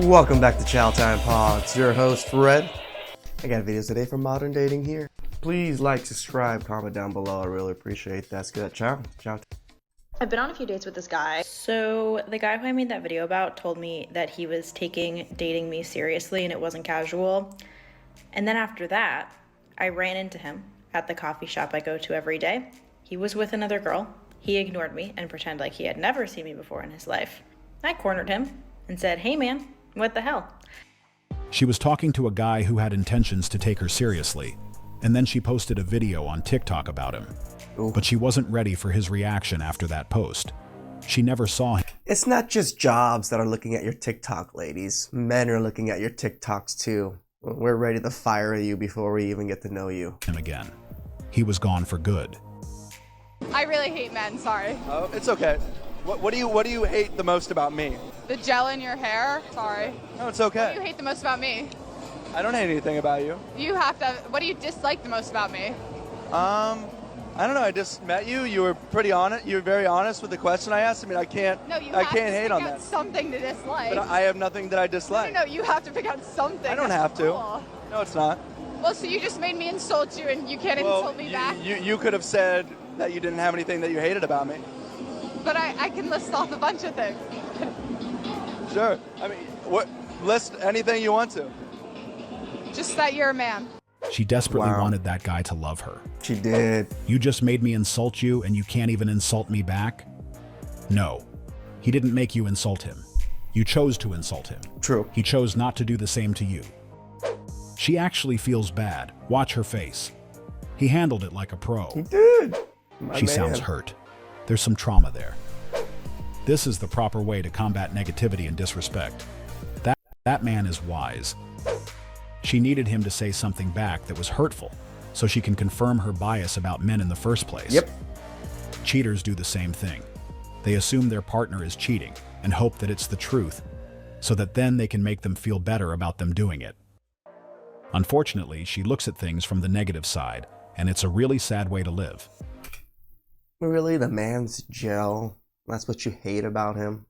Welcome back to TheChowTimePod. It's your host, Red. I got videos today from Modern Dating here. Please like, subscribe, comment down below. I really appreciate that. Let's get Ciao. I've been on a few dates with this guy. So the guy who I made that video about told me that he was taking dating me seriously and it wasn't casual. And then after that, I ran into him at the coffee shop I go to every day. He was with another girl. He ignored me and pretended like he had never seen me before in his life. I cornered him and said, "Hey man, what the hell?" She was talking to a guy who had intentions to take her seriously, and then she posted a video on TikTok about him. Ooh. But she wasn't ready for his reaction after that post. She never saw him It's not just jobs that are looking at your TikTok, ladies. Men are looking at your TikToks too. We're ready to fire you before we even get to know you. again. He was gone for good. I really hate men, sorry. Oh, it's okay. What do you hate the most about me? The gel in your hair, sorry. No, it's What do okay. you hate the most about me? I don't hate anything about you. What do you dislike the most about me? I don't know. I just met you. You were pretty honest. You were very honest with the question I asked. I mean, I can't hate on that. Something to dislike. But I have nothing that I dislike. No, you have to pick out something. I don't That's have to. cool. No, it's not. Well, so you just made me insult you and you can't insult me back? You could have said that you didn't have anything that you hated about me. But I can list off a bunch of things. Sure. I mean, list anything you want to. Just that you're a man. She desperately Wow. wanted that guy to love her. She did. You just made me insult you and you can't even insult me back? No. He didn't make you insult him. You chose to insult him. True. He chose not to do the same to you. She actually feels bad. Watch her face. He handled it like a pro. He did. My She man. sounds hurt. There's some trauma there. This is the proper way to combat negativity and disrespect. That man is wise. She needed him to say something back that was hurtful, so she can confirm her bias about men in the first place. Yep. Cheaters do the same thing. They assume their partner is cheating and hope that it's the truth, so that then they can make them feel better about them doing it. Unfortunately, she looks at things from the negative side, and it's a really sad way to live. Really, the man's gel? That's what you hate about him?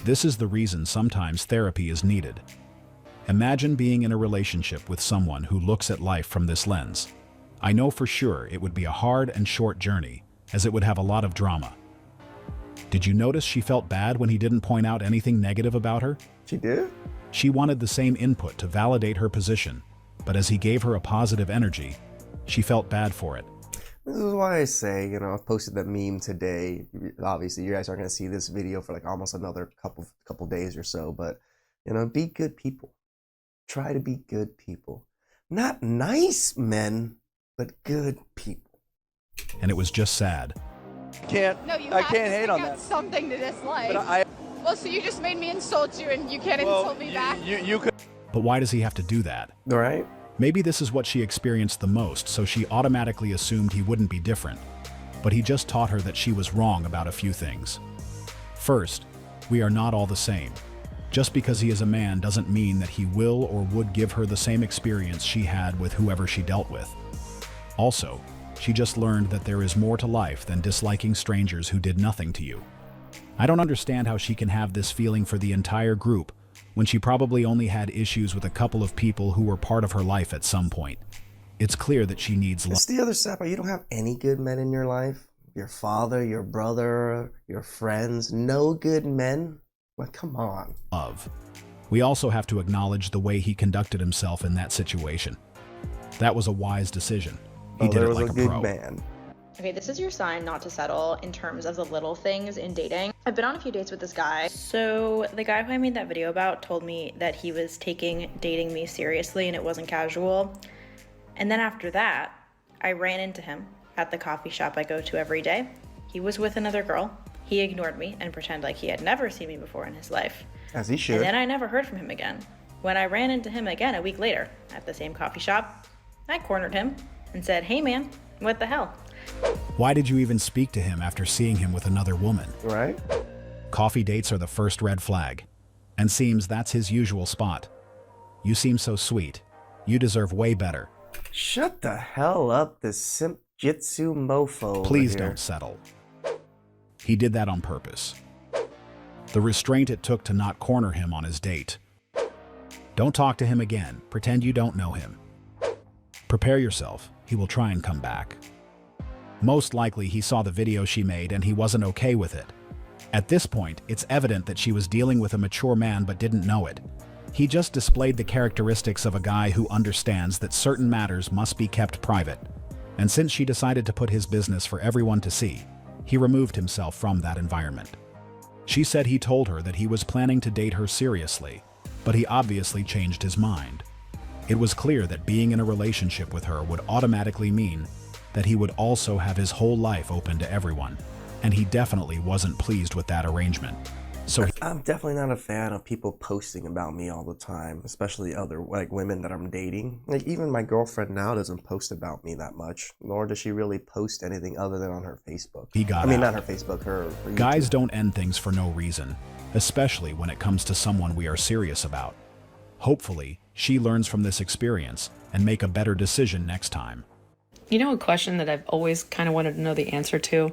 This is the reason sometimes therapy is needed. Imagine being in a relationship with someone who looks at life from this lens. I know for sure it would be a hard and short journey, as it would have a lot of drama. Did you notice she felt bad when he didn't point out anything negative about her? She did? She wanted the same input to validate her position, but as he gave her a positive energy, she felt bad for it. This is why I say, I posted that meme today. Obviously, you guys aren't going to see this video for like almost another couple days or so, but, be good people. Try to be good people. Not nice men, but good people. And it was just sad. I No, can't hate on that. Something to dislike. But Well, so you just made me insult you and you can't insult me back? You could. But why does he have to do that? All right? Maybe this is what she experienced the most, so she automatically assumed he wouldn't be different. But he just taught her that she was wrong about a few things. First, we are not all the same. Just because he is a man doesn't mean that he will or would give her the same experience she had with whoever she dealt with. Also, she just learned that there is more to life than disliking strangers who did nothing to you. I don't understand how she can have this feeling for the entire group when she probably only had issues with a couple of people who were part of her life at some point. It's clear that she needs love. It's the other side, but you don't have any good men in your life. Your father, your brother, your friends, no good men. Like, come on. We also have to acknowledge the way he conducted himself in that situation. That was a wise decision. He did it like a pro. Man. Okay, this is your sign not to settle in terms of the little things in dating. I've been on a few dates with this guy. So the guy who I made that video about told me that he was taking dating me seriously and it wasn't casual. And then after that, I ran into him at the coffee shop I go to every day. He was with another girl. He ignored me and pretended like he had never seen me before in his life. As he should. And then I never heard from him again. When I ran into him again a week later at the same coffee shop, I cornered him and said, "Hey man, what the hell?" Why did you even speak to him after seeing him with another woman? Right? Coffee dates are the first red flag. And seems that's his usual spot. You seem so sweet. You deserve way better. Shut the hell up, this simp jitsu mofo. Please over here. don't settle. He did that on purpose. The restraint it took to not corner him on his date Don't talk to him again. Pretend you don't know him. Prepare yourself. He will try and come back. Most likely he saw the video she made and he wasn't okay with it. At this point, it's evident that she was dealing with a mature man but didn't know it. He just displayed the characteristics of a guy who understands that certain matters must be kept private. And since she decided to put his business for everyone to see, he removed himself from that environment. She said he told her that he was planning to date her seriously, but he obviously changed his mind. It was clear that being in a relationship with her would automatically mean that he would also have his whole life open to everyone, and he definitely wasn't pleased with that arrangement. So I'm definitely not a fan of people posting about me all the time, especially other women that I'm dating. Like even my girlfriend now doesn't post about me that much, nor does she really post anything other than on her Facebook. Not her Facebook, her YouTube. Guys don't end things for no reason, especially when it comes to someone we are serious about. Hopefully, she learns from this experience and make a better decision next time. You know, a question that I've always kind of wanted to know the answer to: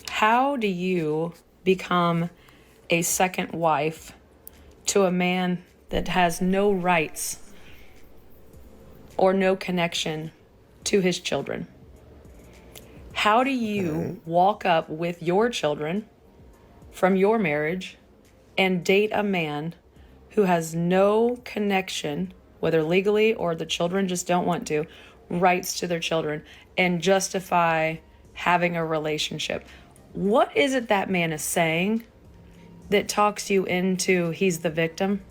how do you become a second wife to a man that has no rights or no connection to his children? How do you walk up with your children from your marriage and date a man who has no connection, whether legally or the children just don't want to, rights to their children, and justify having a relationship? What is it that man is saying that talks you into he's the victim?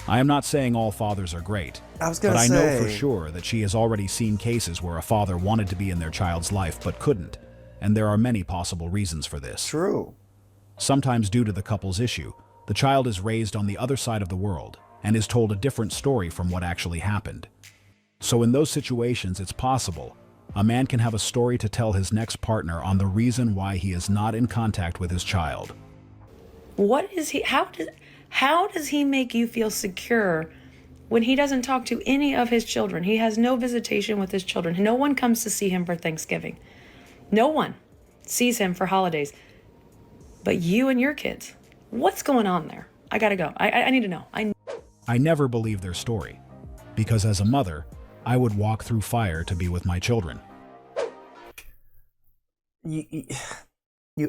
I am not saying all fathers are great, but I know for sure that she has already seen cases where a father wanted to be in their child's life but couldn't, and there are many possible reasons for this. True. Sometimes due to the couple's issue, the child is raised on the other side of the world and is told a different story from what actually happened. So in those situations, it's possible a man can have a story to tell his next partner on the reason why he is not in contact with his child. What is he? How does he make you feel secure when he doesn't talk to any of his children? He has no visitation with his children. No one comes to see him for Thanksgiving. No one sees him for holidays. But you and your kids, what's going on there? I gotta go. I need to know. I never believe their story, because as a mother, I would walk through fire to be with my children. You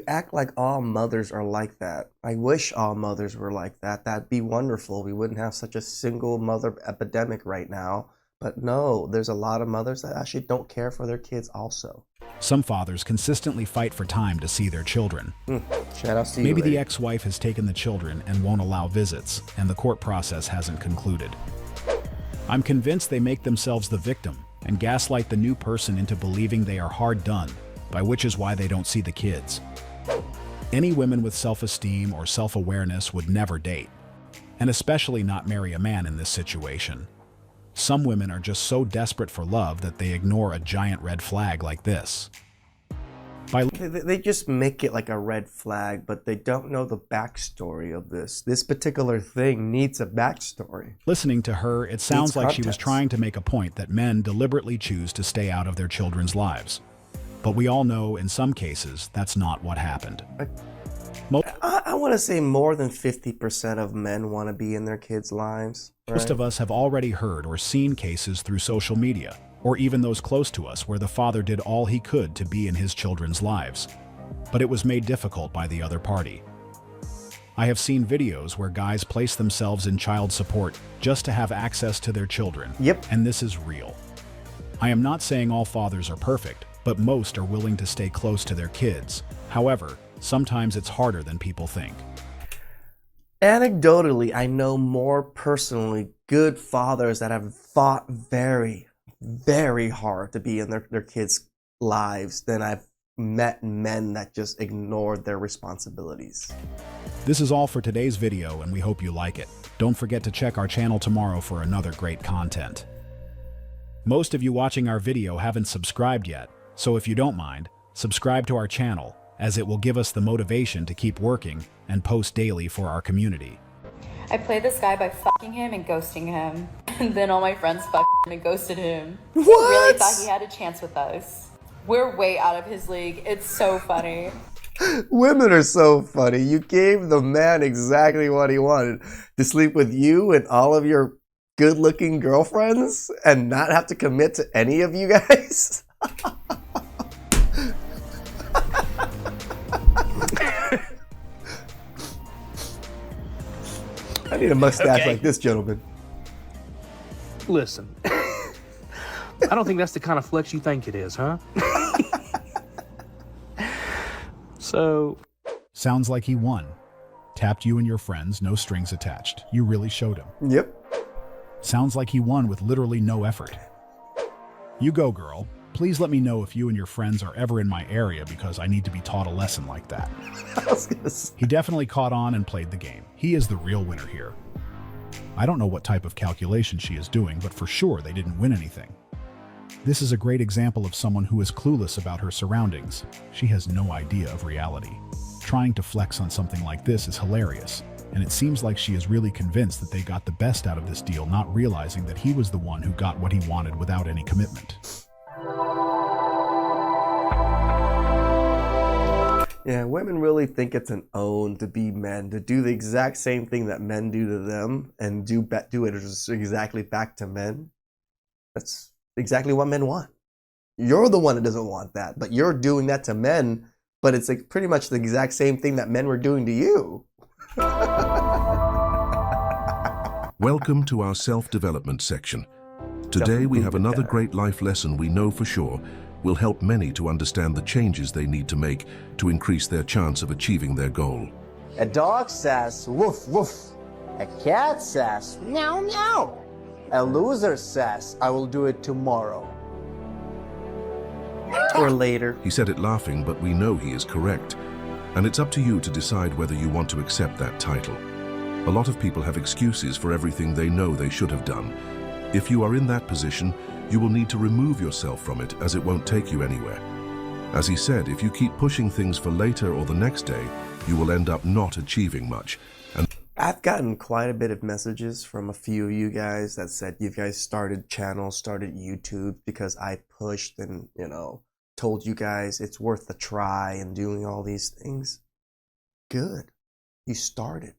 act like all mothers are like that. I wish all mothers were like that. That'd be wonderful. We wouldn't have such a single mother epidemic right now. But no, there's a lot of mothers that actually don't care for their kids also. Some fathers consistently fight for time to see their children. Shout out to you. Maybe the ex-wife has taken the children and won't allow visits, and the court process hasn't concluded. I'm convinced they make themselves the victim and gaslight the new person into believing they are hard done, by which is why they don't see the kids. Any women with self-esteem or self-awareness would never date, and especially not marry a man in this situation. Some women are just so desperate for love that they ignore a giant red flag like this. They just make it like a red flag, but they don't know the backstory of this. This particular thing needs a backstory. Listening to her, it sounds like she was trying to make a point that men deliberately choose to stay out of their children's lives. But we all know in some cases that's not what happened. I want to say more than 50% of men want to be in their kids' lives. Right? Most of us have already heard or seen cases through social media, or even those close to us where the father did all he could to be in his children's lives, but it was made difficult by the other party. I have seen videos where guys place themselves in child support just to have access to their children. Yep. And this is real. I am not saying all fathers are perfect, but most are willing to stay close to their kids. However, sometimes it's harder than people think. Anecdotally, I know more personally good fathers that have fought very, very hard to be in their kids' lives than I've met men that just ignored their responsibilities. This is all for today's video, and we hope you like it. Don't forget to check our channel tomorrow for another great content. Most of you watching our video haven't subscribed yet, so if you don't mind, subscribe to our channel, as it will give us the motivation to keep working and post daily for our community. I played this guy by fucking him and ghosting him. And then all my friends fucked him and ghosted him. What? He really thought he had a chance with us. We're way out of his league. It's so funny. Women are so funny. You gave the man exactly what he wanted. To sleep with you and all of your good-looking girlfriends and not have to commit to any of you guys? I need a mustache like this, gentleman. Listen, I don't think that's the kind of flex you think it is, huh? So... Sounds like he won. Tapped you and your friends, no strings attached. You really showed him. Yep. Sounds like he won with literally no effort. You go, girl. Please let me know if you and your friends are ever in my area because I need to be taught a lesson like that. He definitely caught on and played the game. He is the real winner here. I don't know what type of calculation she is doing, but for sure they didn't win anything. This is a great example of someone who is clueless about her surroundings. She has no idea of reality. Trying to flex on something like this is hilarious, and it seems like she is really convinced that they got the best out of this deal, not realizing that he was the one who got what he wanted without any commitment. Yeah, women really think it's an own to be men, to do the exact same thing that men do to them and do it exactly back to men. That's exactly what men want. You're the one that doesn't want that, but you're doing that to men, but it's like pretty much the exact same thing that men were doing to you. Welcome to our self-development section. Today we have another great life lesson we know for sure will help many to understand the changes they need to make to increase their chance of achieving their goal. A dog says, woof, woof. A cat says, meow, meow. A loser says, I will do it tomorrow. Or later. He said it laughing, but we know he is correct. And it's up to you to decide whether you want to accept that title. A lot of people have excuses for everything they know they should have done. If you are in that position, you will need to remove yourself from it, as it won't take you anywhere. As he said, if you keep pushing things for later or the next day, you will end up not achieving much. And I've gotten quite a bit of messages from a few of you guys that said you guys started channels, started YouTube because I pushed and, told you guys it's worth a try and doing all these things. Good. You started.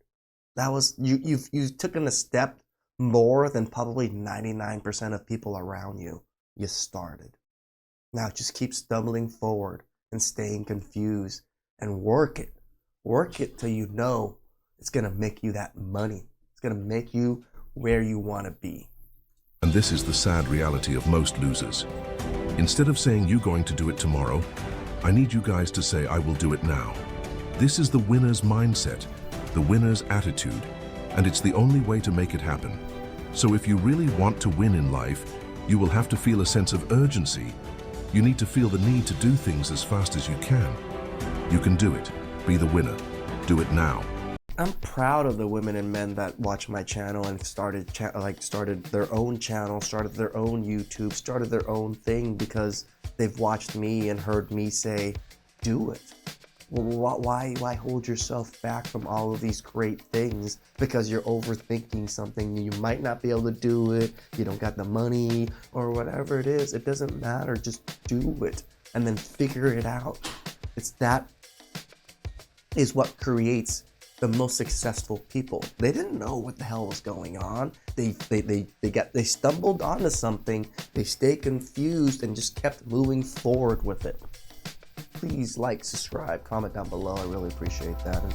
That was, you've taken a step more than probably 99% of people around you. You started. Now just keep stumbling forward and staying confused and work it. Work it till you know it's going to make you that money. It's going to make you where you want to be. And this is the sad reality of most losers. Instead of saying you're going to do it tomorrow, I need you guys to say I will do it now. This is the winner's mindset, the winner's attitude, and it's the only way to make it happen. So if you really want to win in life, you will have to feel a sense of urgency. You need to feel the need to do things as fast as you can. You can do it. Be the winner. Do it now. I'm proud of the women and men that watch my channel and started their own channel, started their own YouTube, started their own thing because they've watched me and heard me say, do it. Well, why hold yourself back from all of these great things because you're overthinking something? You might not be able to do it, you don't got the money, or whatever it is. It doesn't matter, just do it and then figure it out. That is what creates the most successful people. They didn't know what the hell was going on. They stumbled onto something, they stayed confused and just kept moving forward with it. Please like, subscribe, comment down below. I really appreciate that. And